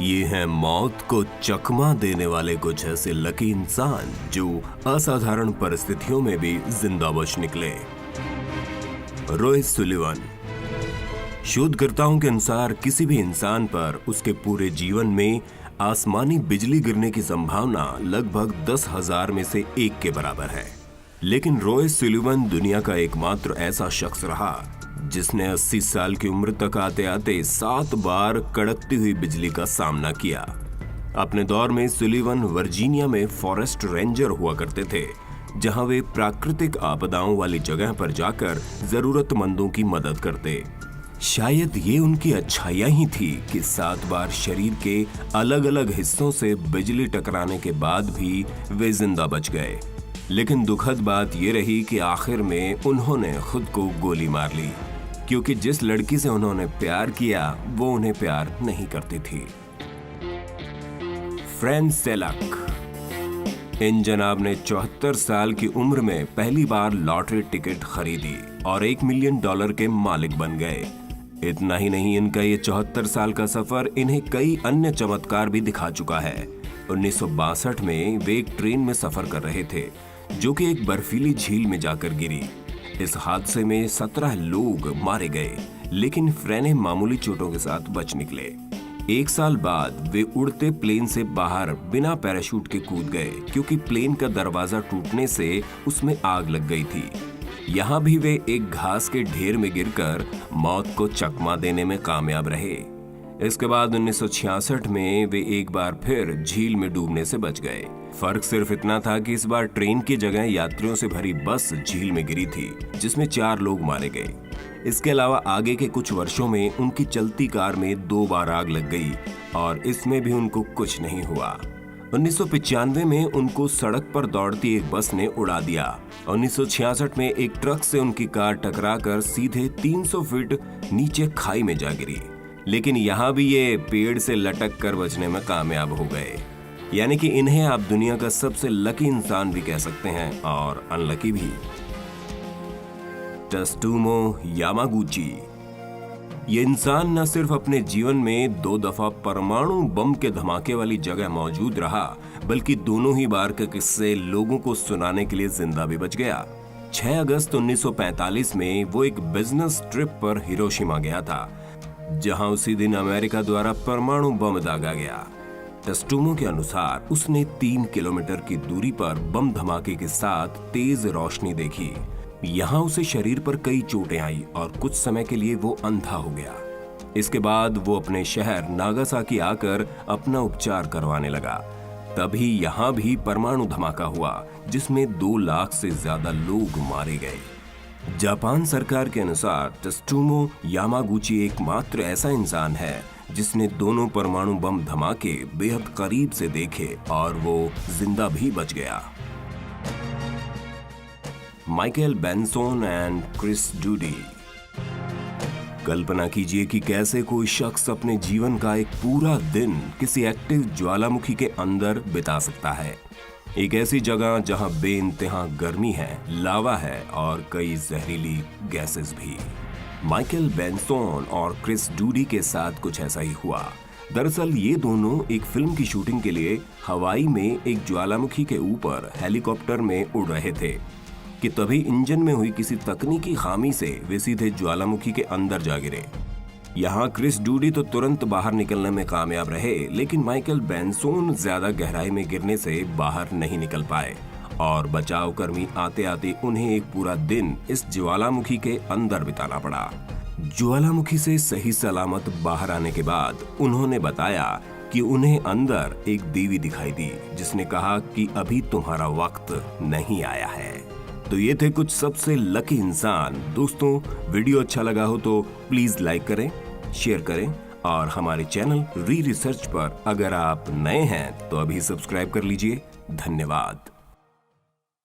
ये हैं मौत को चकमा देने वाले कुछ ऐसे लकी इंसान जो असाधारण परिस्थितियों में भी जिंदा बच निकले। रोय सुलिवन। शोधकर्ताओं के अनुसार किसी भी इंसान पर उसके पूरे जीवन में आसमानी बिजली गिरने की संभावना लगभग 10,000 में से 1 के बराबर है। लेकिन रॉय सुलिवन दुनिया का एकमात्र ऐसा शख्स रहा जिसने 80 साल की उम्र तक आते आते 7 बार कड़कती हुई बिजली का सामना किया। अपने दौर में सुलिवन वर्जीनिया में फॉरेस्ट रेंजर हुआ करते थे, जहां वे प्राकृतिक आपदाओं वाली जगह पर जाकर जरूरतमंदों की मदद करते। शायद ये उनकी अच्छाइयां ही थी कि 7 बार शरीर के अलग अलग हिस्सों से बिजली टकराने के बाद भी वे जिंदा बच गए। लेकिन दुखद बात ये रही कि आखिर में उन्होंने खुद को गोली मार ली, क्योंकि जिस लड़की से उन्होंने प्यार किया वो उन्हें प्यार नहीं करती थी। फ्रैन सेलक। इन जनाब ने 74 साल की उम्र में पहली बार लॉटरी टिकट खरीदी और $1 मिलियन के मालिक बन गए। इतना ही नहीं, इनका ये 74 साल का सफर इन्हें कई अन्य चमत्कार भी दिखा चुका है। 1962 में वे एक ट्रेन में सफर कर रहे थे जो कि एक बर्फीली झील में जाकर गिरी। इस हादसे में 17 लोग मारे गए, लेकिन फ्रैने मामूली चोटों के साथ बच निकले। 1 साल बाद वे उड़ते प्लेन से बाहर बिना पैराशूट के कूद गए, क्योंकि प्लेन का दरवाजा टूटने से उसमें आग लग गई थी। यहाँ भी वे एक घास के ढेर में गिरकर मौत को चकमा देने में कामयाब रहे। इसके बाद 1966 में वे एक बार फिर झील में डूबने से बच गए। फर्क सिर्फ इतना था कि इस बार ट्रेन की जगह यात्रियों से भरी बस झील में गिरी थी, जिसमें 4 लोग मारे गए। इसके अलावा आगे के कुछ वर्षों में उनकी चलती कार में 2 बार आग लग गई और इसमें भी उनको कुछ नहीं हुआ। 1995 में उनको सड़क पर दौड़ती एक बस ने उड़ा दिया। 1966 में एक ट्रक से उनकी कार टकराकर सीधे 300 फीट नीचे खाई में जा गिरी, लेकिन यहाँ भी ये पेड़ से लटक कर बचने में कामयाब हो गए। यानी कि इन्हें आप दुनिया का सबसे लकी इंसान भी कह सकते हैं और अनलकी भी। टसुटोमो यामागुची। ये इंसान न सिर्फ अपने जीवन में 2 दफा परमाणु बम के धमाके वाली जगह मौजूद रहा, बल्कि दोनों ही बार के किस्से लोगों को सुनाने के लिए जिंदा भी बच गया। 6 अगस्त 1945 में वो एक बिजनेस ट्रिप पर हिरोशिमा गया था, जहां उसी दिन अमेरिका द्वारा परमाणु बम दागा गया। टसुटोमो के अनुसार उसने 3 किलोमीटर की दूरी पर बम धमाके के साथ तेज रोशनी देखी। यहाँ उसे शरीर पर कई चोटें आई और कुछ समय के लिए वो अंधा हो गया। इसके बाद वो अपने शहर नागासाकी आकर अपना उपचार करवाने लगा। तभी यहाँ भी परमाणु धमाका हुआ, जिसमें 2 लाख से ज्यादा लोग मारे गए। जापान सरकार के अनुसार टसुटोमो यामागुची एकमात्र ऐसा इंसान है जिसने दोनों परमाणु बम धमाके बेहद करीब से देखे और वो जिंदा भी बच गया। Michael Benson and Chris Doody. कल्पना कीजिए कि कैसे कोई शख्स अपने जीवन का एक पूरा दिन किसी एक्टिव ज्वालामुखी के अंदर बिता सकता है। एक ऐसी जगह जहां बेइंतहा गर्मी है, लावा है और कई जहरीली गैसेस भी। माइकल बेंसोन और क्रिस डूडी के साथ कुछ ऐसा ही हुआ। दरअसल ये दोनों एक फिल्म की शूटिंग के लिए हवाई में एक ज्वालामुखी के ऊपर हेलीकॉप्टर में उड़ रहे थे कि तभी इंजन में हुई किसी तकनीकी खामी से वे सीधे ज्वालामुखी के अंदर जा गिरे। यहाँ क्रिस डूडी तो तुरंत बाहर निकलने में कामयाब रहे, लेकिन माइकल बेंसोन ज्यादा गहराई में गिरने से बाहर नहीं निकल पाए और बचाव कर्मी आते आते उन्हें एक पूरा दिन इस ज्वालामुखी के अंदर बिताना पड़ा। ज्वालामुखी से सही सलामत बाहर आने के बाद उन्होंने बताया कि उन्हें अंदर एक देवी दिखाई दी, जिसने कहा कि अभी तुम्हारा वक्त नहीं आया है। तो ये थे कुछ सबसे लकी इंसान। दोस्तों, वीडियो अच्छा लगा हो तो प्लीज लाइक करें, शेयर करें और हमारे चैनल री रिसर्च पर अगर आप नए हैं तो अभी सब्सक्राइब कर लीजिए। धन्यवाद।